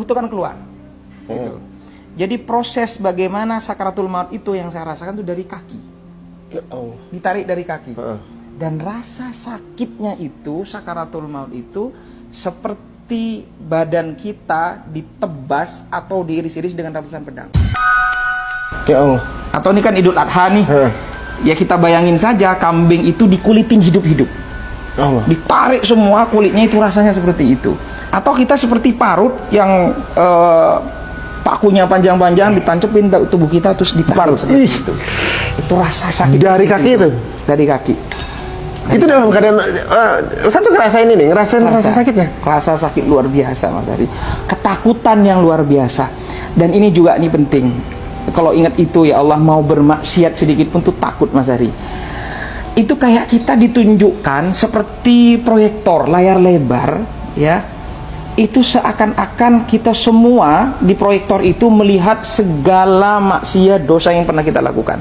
itu kan keluar. Gitu. Jadi proses bagaimana sakaratul maut itu yang saya rasakan itu dari kaki. Ditarik dari kaki. Dan rasa sakitnya itu, sakaratul maut itu seperti badan kita ditebas atau diiris-iris dengan ratusan pedang. Ya Allah. Atau ini kan Idul Adha nih. Ya kita bayangin saja kambing itu dikulitin hidup-hidup. Ditarik semua kulitnya, itu rasanya seperti itu. Atau kita seperti parut yang pakunya panjang-panjang ditancepin tubuh kita terus ditarik seperti itu. Itu rasa sakit dari kaki itu. Dari kaki. Itu dalam keadaan satu ngerasain ini, ngerasain rasa sakitnya. Rasa sakit luar biasa Mas Ari. Ketakutan yang luar biasa. Dan ini juga ini penting. Kalau ingat itu ya Allah, mau bermaksiat sedikit pun tuh takut Mas Ari. Itu kayak kita ditunjukkan seperti proyektor layar lebar ya. Itu seakan-akan kita semua di proyektor itu melihat segala maksiat dosa yang pernah kita lakukan.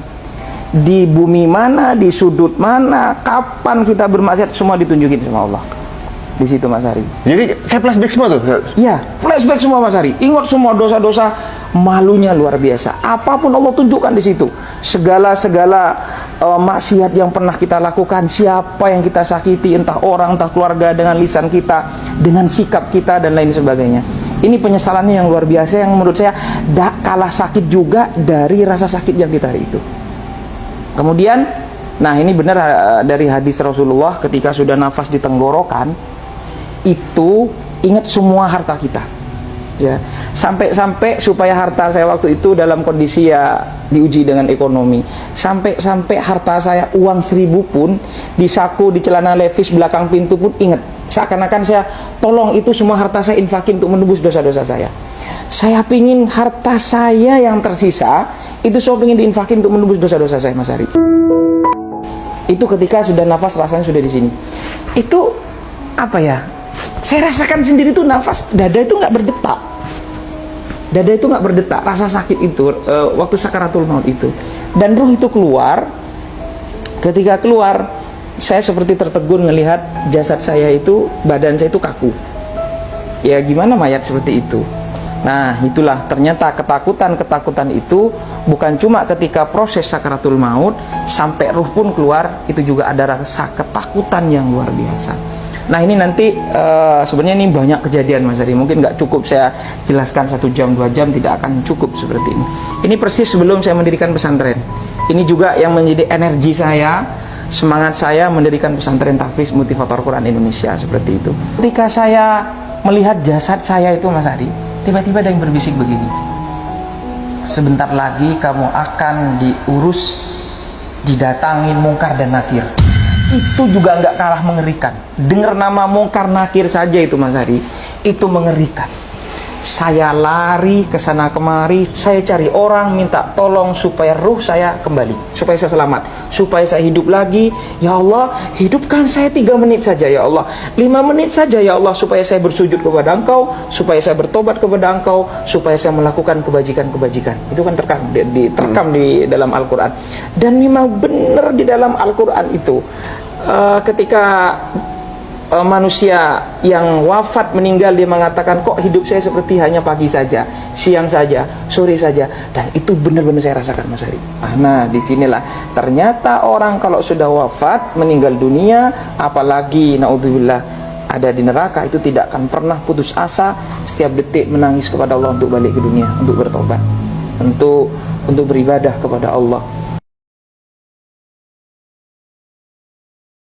Di bumi mana, di sudut mana, kapan kita bermaksiat, semua ditunjukin sama Allah. Di situ Mas Ari. Jadi kayak flashback semua tuh? Iya, flashback semua Mas Ari. Ingat semua dosa-dosa, malunya luar biasa. Apapun Allah tunjukkan di situ. Segala maksiat yang pernah kita lakukan, siapa yang kita sakiti, entah orang, entah keluarga, dengan lisan kita, dengan sikap kita dan lain sebagainya. Ini penyesalannya yang luar biasa, yang menurut saya tak kalah sakit juga dari rasa sakit yang kita hari itu. Kemudian, nah ini benar dari hadis Rasulullah, ketika sudah nafas di tenggorokan, itu ingat semua harta kita. Ya, sampai supaya harta saya waktu itu dalam kondisi ya diuji dengan ekonomi, sampai harta saya uang 1000 pun di saku, di celana levis belakang pintu pun ingat, seakan-akan saya tolong itu semua harta saya infakin untuk menebus dosa-dosa saya. Saya pingin harta saya yang tersisa itu saya pingin diinfakin untuk menebus dosa-dosa saya Mas Ari. Itu ketika sudah nafas rasanya sudah di sini. Itu apa ya? Saya rasakan sendiri tuh nafas, dada itu nggak berdetak. Dada itu nggak berdetak, rasa sakit itu waktu sakaratul maut itu. Dan ruh itu keluar. Ketika keluar, saya seperti tertegun melihat jasad saya itu, badan saya itu kaku. Ya gimana mayat seperti itu? Nah itulah ternyata ketakutan itu bukan cuma ketika proses sakaratul maut, sampai ruh pun keluar, itu juga ada rasa ketakutan yang luar biasa. Nah ini nanti sebenarnya ini banyak kejadian Mas Ari, mungkin nggak cukup saya jelaskan 1 jam 2 jam, tidak akan cukup seperti ini. Ini persis sebelum saya mendirikan pesantren. Ini juga yang menjadi energi saya, semangat saya mendirikan pesantren tahfiz motivator Quran Indonesia seperti itu. Ketika saya melihat jasad saya itu Mas Ari, tiba-tiba ada yang berbisik begini, sebentar lagi kamu akan diurus, didatangin mungkar dan nakir. Itu juga nggak kalah mengerikan. Dengar nama mungkar nakir saja itu Mas Ari, itu mengerikan. Saya lari ke sana kemari, saya cari orang minta tolong supaya ruh saya kembali, supaya saya selamat, supaya saya hidup lagi. Ya Allah, hidupkan saya 3 menit saja ya Allah, 5 menit saja ya Allah, supaya saya bersujud kepada Engkau, supaya saya bertobat kepada Engkau, supaya saya melakukan kebajikan-kebajikan. Itu kan terekam di dalam Al-Quran. Dan memang benar di dalam Al-Quran itu ketika manusia yang wafat meninggal, dia mengatakan kok hidup saya seperti hanya pagi saja, siang saja, sore saja. Dan itu benar-benar saya rasakan Mas Ari. Nah disinilah ternyata orang kalau sudah wafat meninggal dunia, apalagi naudzubillah ada di neraka, itu tidak akan pernah putus asa, setiap detik menangis kepada Allah untuk balik ke dunia, untuk bertobat, untuk beribadah kepada Allah.